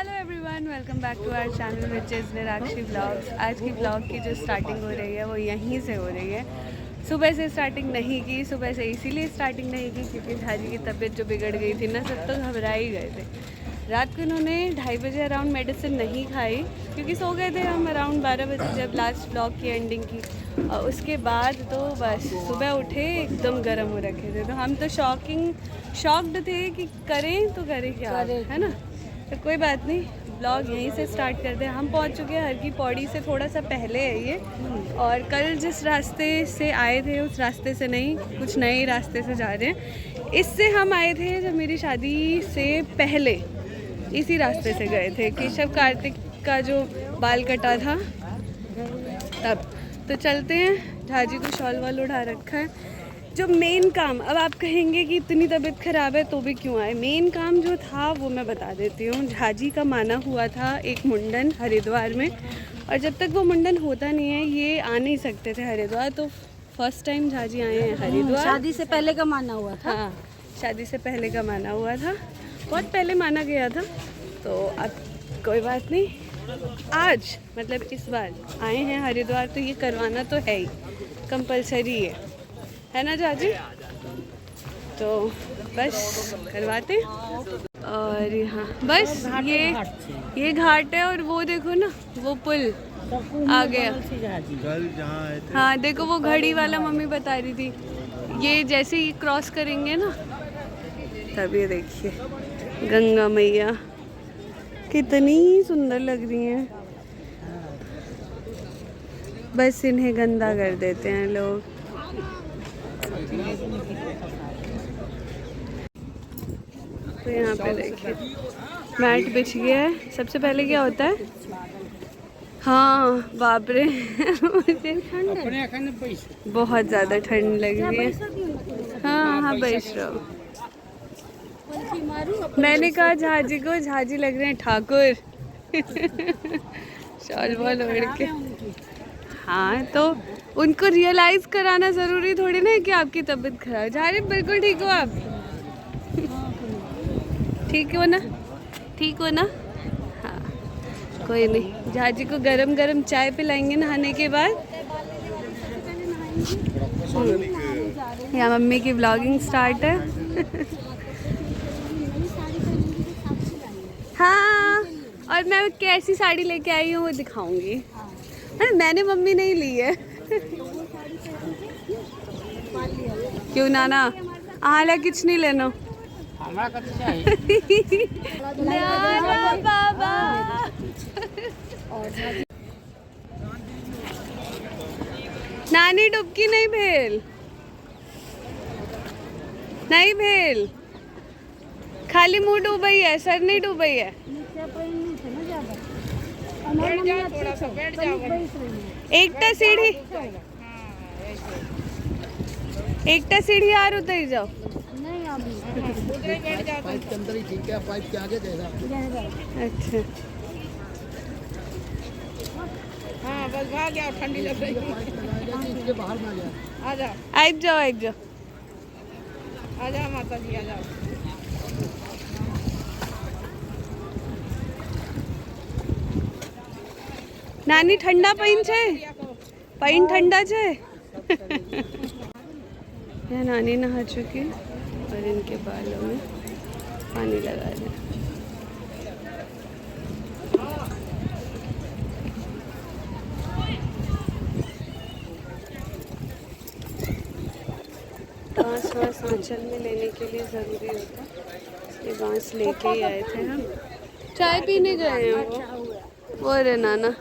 Hello everyone, welcome back to our channel which is Nirakshi vlogs. आज की vlog की जो स्टार्टिंग हो रही है वो यहीं से हो रही है। सुबह से स्टार्टिंग नहीं की, सुबह से इसीलिए स्टार्टिंग नहीं की क्योंकि झाजी की तबीयत जो बिगड़ गई थी ना, सब तो घबरा ही गए थे। रात को इन्होंने 2:30 बजे अराउंड मेडिसिन नहीं खाई क्योंकि सो गए थे हम अराउंड 12 बजे जब लास्ट व्लॉग की एंडिंग की। और उसके बाद तो बस सुबह उठे एकदम गर्म हो रखे थे, तो हम तो शॉक्ड थे कि करें तो करें क्या, है ना। तो कोई बात नहीं, ब्लॉग यहीं से स्टार्ट करते हैं। हम पहुंच चुके हैं हर की पौड़ी से थोड़ा सा पहले है ये, और कल जिस रास्ते से आए थे उस रास्ते से नहीं, कुछ नए रास्ते से जा रहे हैं। इससे हम आए थे जब मेरी शादी से पहले, इसी रास्ते से गए थे। केशव कार्तिक का जो बाल कटा था तब। तो चलते हैं, झाजी को शॉल वाल उड़ा रखा है। जो मेन काम, अब आप कहेंगे कि इतनी तबीयत ख़राब है तो भी क्यों आए, मेन काम जो था वो मैं बता देती हूँ। झाजी का माना हुआ था एक मुंडन हरिद्वार में, और जब तक वो मुंडन होता नहीं है ये आ नहीं सकते थे हरिद्वार। तो फर्स्ट टाइम झाजी आए हैं हरिद्वार। शादी से पहले का माना हुआ था। हाँ, शादी से पहले का माना हुआ था, बहुत पहले माना गया था। तो अब कोई बात नहीं, आज मतलब इस बार आए हैं हरिद्वार तो ये करवाना तो है ही, कंपलसरी है ना झाजी। तो बस करवाते। और यहाँ बस ये घाट है, और वो देखो ना वो पुल आ गया। हाँ देखो वो घड़ी वाला मम्मी बता रही थी, ये जैसे ही क्रॉस करेंगे ना तब ये देखिए गंगा मैया कितनी सुंदर लग रही हैं। बस इन्हें गंदा कर देते हैं लोग। तो यहाँ पे देखिए मैट बिछ गया है। सबसे पहले क्या होता है, हाँ बाप रे मुझे बहुत ज़्यादा ठंड लग रही है। हाँ हाँ बैठ रहो। मैंने कहा झाजी को, झाजी लग रहे हैं ठाकुर शॉल वॉल ओढ़ के। हाँ तो उनको रियलाइज़ कराना ज़रूरी थोड़ी ना है कि आपकी तबीयत खराब है। झाजी बिल्कुल ठीक हो आप? ठीक हो ना, ठीक हो ना? हाँ कोई नहीं, झाजी को गरम गरम चाय पिलाएंगे नहाने के बाद। यहाँ मम्मी की व्लॉगिंग स्टार्ट है हाँ, और मैं कैसी साड़ी लेके आई हूँ वो दिखाऊंगी। अरे मैंने मम्मी नहीं ली है क्यों नाना, आला कुछ नहीं लेना बाबा। नानी डुबकी नहीं भेल, नहीं भेल, खाली मुंह डूबई है, सर नहीं डूबई है। एकटा सीढ़ी आर उतर जाओ। पाइप के अंदर ही ठीक है, पाइप के आगे देगा। अच्छा हाँ बस भाग गया, ठंडी लग रही है। इसके बाहर में आ जाए। आ जाओ आइब जाओ, आइब जाओ, आ जाओ माता जी, आ जाओ। नानी ठंडा पाइन छे, पाइन ठंडा छे यहाँ नानी नहा चुकी और इनके बालों में पानी लगा दिया। बांस वांस आंचल में लेने के लिए ज़रूरी होता, ये बांस लेके ही आए थे हम। चाय पीने गए हैं वो रे नाना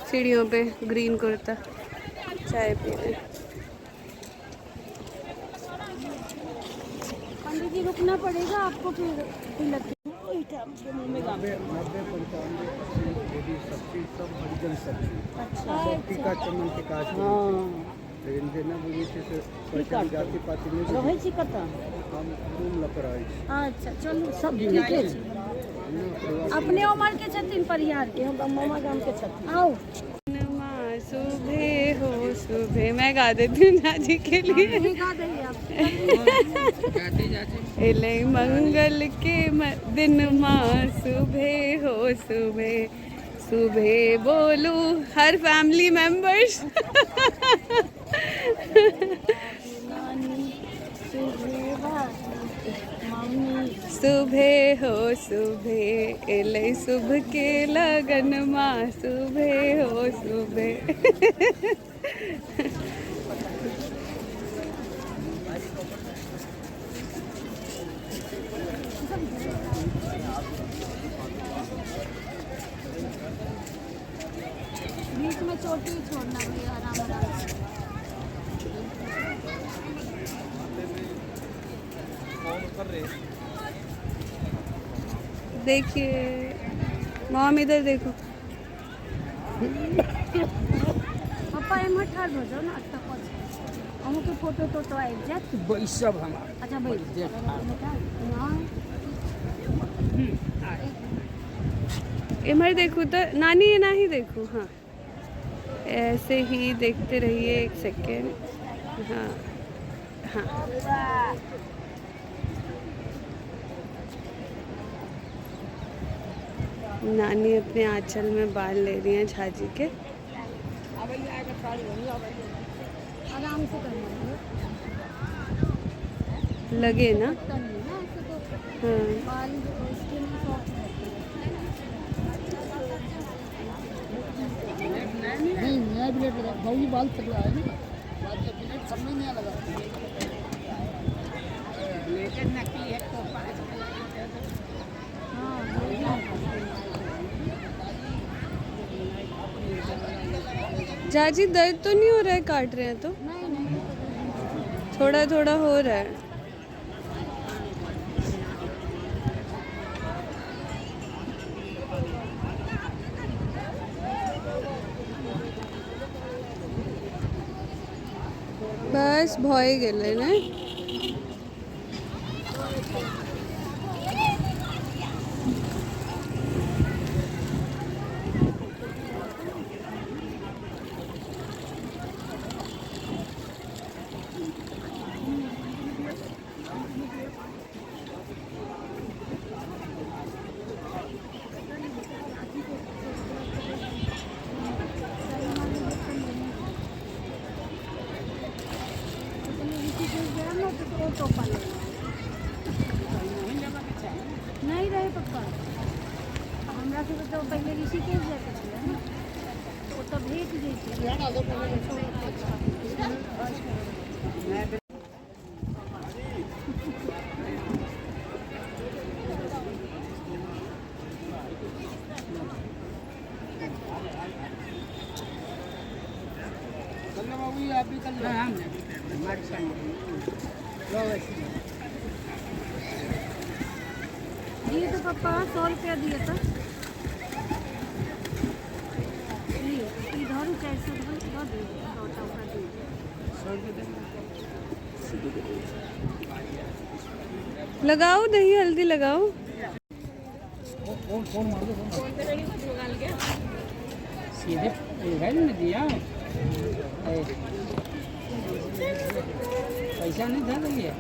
सीढ़ियों पे ग्रीन कुर्ता, चाय पीने। पंडित जी रुकना पड़ेगा आपको, फिर अच्छा चलो सब ठीके छै। अपने उमर के छथिन परिवार के, हम मामा गाम के छथिन। आओ मास सुबह हो सुबह। मैं गा देती हूँ झाजी के लिए। एले मंगल के दिन माँ सुबह हो सुबह। सुबह बोलू हर फैमिली मेंबर्स। सुबह हो सुबह एले सुबह के लगन माँ सुबह हो सुबह। बीच में चोटी छोड़ना भैया आराम आराम से। देखिए मॉम इधर देखो। पप्पा एमहर ठाड़ हो जाओ ना अच्छा पछ अहू के फोटो तो आबि जात। बैसब हम अच्छा बैठ इमर देखो तो नानी ये ना ही देखो। हाँ ऐसे ही देखते रहिए 1 सेकेंड। हाँ हाँ नानी अपने आंचल में बाल ले रही हैं झाजी के। आराम से करना है लगे ना। करनी ना ऐसे तो हाँ बाल स्किन सॉफ्ट नहीं नया ब्लेड लगा भाई बाल तक रहा है ना बाल का ब्लेड सब में नया लगा लेकिन नकली है तो झाजी दर्द तो नहीं हो रहा है काट रहे हैं तो? नहीं नहीं थोड़ा थोड़ा हो रहा है। बस भय गेले ना। नहीं रहे पप्पा हमरा से तो पहले ऋषिकेश जाते थे ना वो तो भेज दी थी। आप भी कर लो दिए तो पप्पा 100 रुपया दिए था। इधर 400 रुपया दे लगाओ दही हल्दी लगाओ। फोन मार दो सीधे मोबाइल में दिया पैसा नहीं था भैया।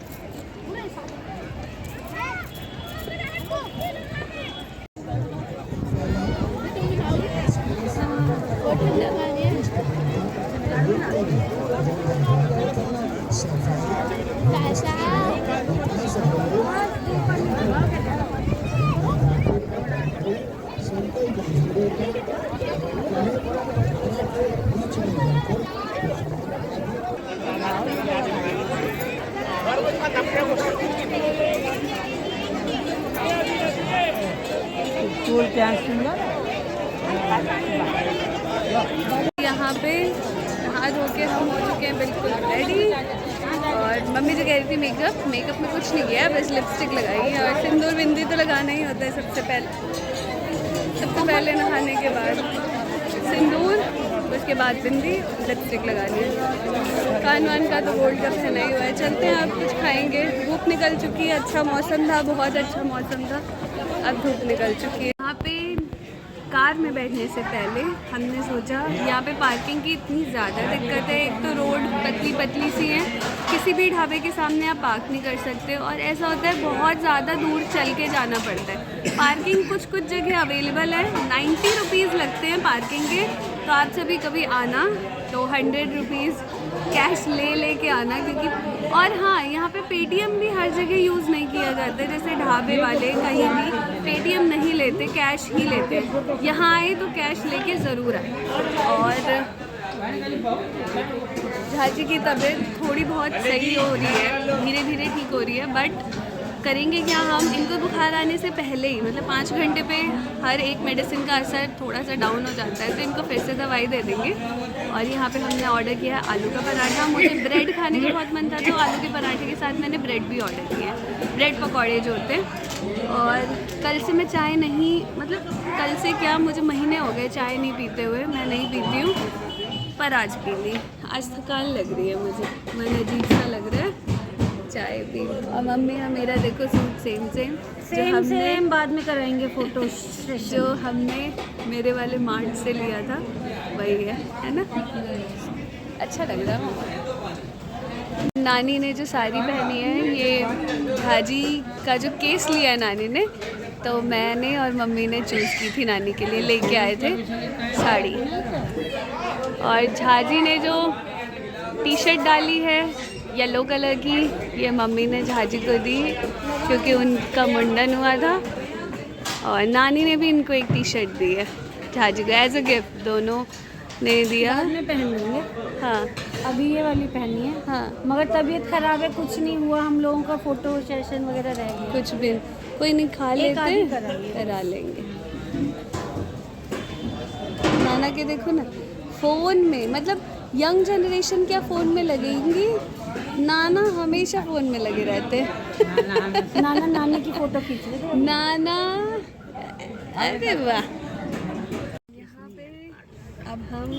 यहाँ पे नहा धो के हम हो चुके हैं बिल्कुल रेडी। और मम्मी जो कह रही थी मेकअप में कुछ नहीं किया, बस लिपस्टिक लगाई है और सिंदूर बिंदी तो लगाना ही होता है सबसे पहले नहाने के बाद सिंदूर, उसके बाद बिंदी, लिपस्टिक लगानी है। कान वान का तो गोल्ड का पहना ही हुआ है। चलते हैं, अब कुछ खाएंगे। धूप निकल चुकी है, अच्छा मौसम था, बहुत अच्छा मौसम था। अब धूप निकल चुकी है। यहाँ पे कार में बैठने से पहले हमने सोचा यहाँ पे पार्किंग की इतनी ज़्यादा दिक्कत है। एक तो रोड पतली पतली सी है, किसी भी ढाबे के सामने आप पार्क नहीं कर सकते, और ऐसा होता है बहुत ज़्यादा दूर चल के जाना पड़ता है। पार्किंग कुछ जगह अवेलेबल है, 90 रुपीज़ लगते हैं पार्किंग के। तो आप सभी कभी आना तो 100 रुपीज़ कैश ले के आना, क्योंकि और हाँ, यहाँ पे पेटीएम भी हर जगह यूज़ नहीं किया जाता, जैसे ढाबे वाले कहीं भी पेटीएम नहीं लेते, कैश ही लेते। यहाँ आए तो कैश लेके ज़रूर आए। और झाजी की तबीयत थोड़ी बहुत सही हो रही है, धीरे धीरे ठीक हो रही है, बट करेंगे क्या हम, इनको बुखार आने से पहले ही मतलब 5 घंटे पे हर एक मेडिसिन का असर थोड़ा सा डाउन हो जाता है, तो इनको फिर से दवाई दे देंगे। और यहाँ पे हमने ऑर्डर किया है आलू का पराठा। मुझे ब्रेड खाने का बहुत मन था, तो आलू के पराठे के साथ मैंने ब्रेड भी ऑर्डर किया है, ब्रेड पकौड़े जो होते हैं। और कल से मैं चाय नहीं, मतलब कल से क्या, मुझे महीने हो गए चाय नहीं पीते हुए, मैं नहीं पीती हूँ, पर आज पी ली। आज थकान लग रही है मुझे, मन अजीब सा लग रहा है, चाय पी। और मम्मी हाँ, मेरा देखो सूट सेम बाद में कराएंगे फोटो सेशन। जो हमने मेरे वाले मार्ट से लिया था वही है ना। अच्छा लग रहा है। नानी ने जो साड़ी पहनी है, ये झाजी का जो केस लिया है नानी ने, तो मैंने और मम्मी ने चूज़ की थी नानी के लिए, लेके आए थे साड़ी। और झाजी ने जो टी शर्ट डाली है येलो कलर की, ये मम्मी ने झाजी को दी क्योंकि उनका मुंडन हुआ था। और नानी ने भी इनको एक टी शर्ट दी है झाजी को एज अ गिफ्ट, दोनों ने दिया। बाद में पहन लेंगे। हाँ, अभी ये वाली पहनी है। हाँ, मगर तबीयत खराब है, कुछ नहीं हुआ, हम लोगों का फोटो सेशन वगैरह रह गया। कुछ भी कोई नहीं, खा लेते आधी हैं, कराइए। करा लेंगे। नाना के देखो ना, फ़ोन में, मतलब यंग जनरेशन क्या फ़ोन में लगेंगी, नाना हमेशा फ़ोन में लगे रहते हैं। नाना नानी की फोटो खींच रहे थे। नाना, अरे वाह। यहाँ पे अब हम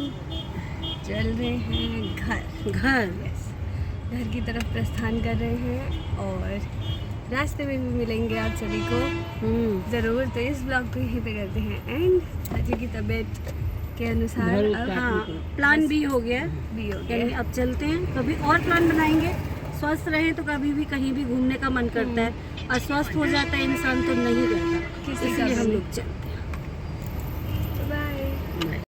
चल रहे हैं घर घर की तरफ प्रस्थान कर रहे हैं, और रास्ते में भी मिलेंगे आप सभी को ज़रूर। तो इस ब्लॉग को यहीं पे करते हैं एंड। झाजी की तबीयत के अनुसार अब हाँ, प्लान भी हो गया यानी अब चलते हैं, कभी और प्लान बनाएंगे। स्वस्थ रहें तो कभी भी कहीं भी घूमने का मन करता है, और स्वस्थ हो जाता है इंसान तो नहीं रहता, किसी का इसलिए भी हम नहीं। लोग चलते हैं।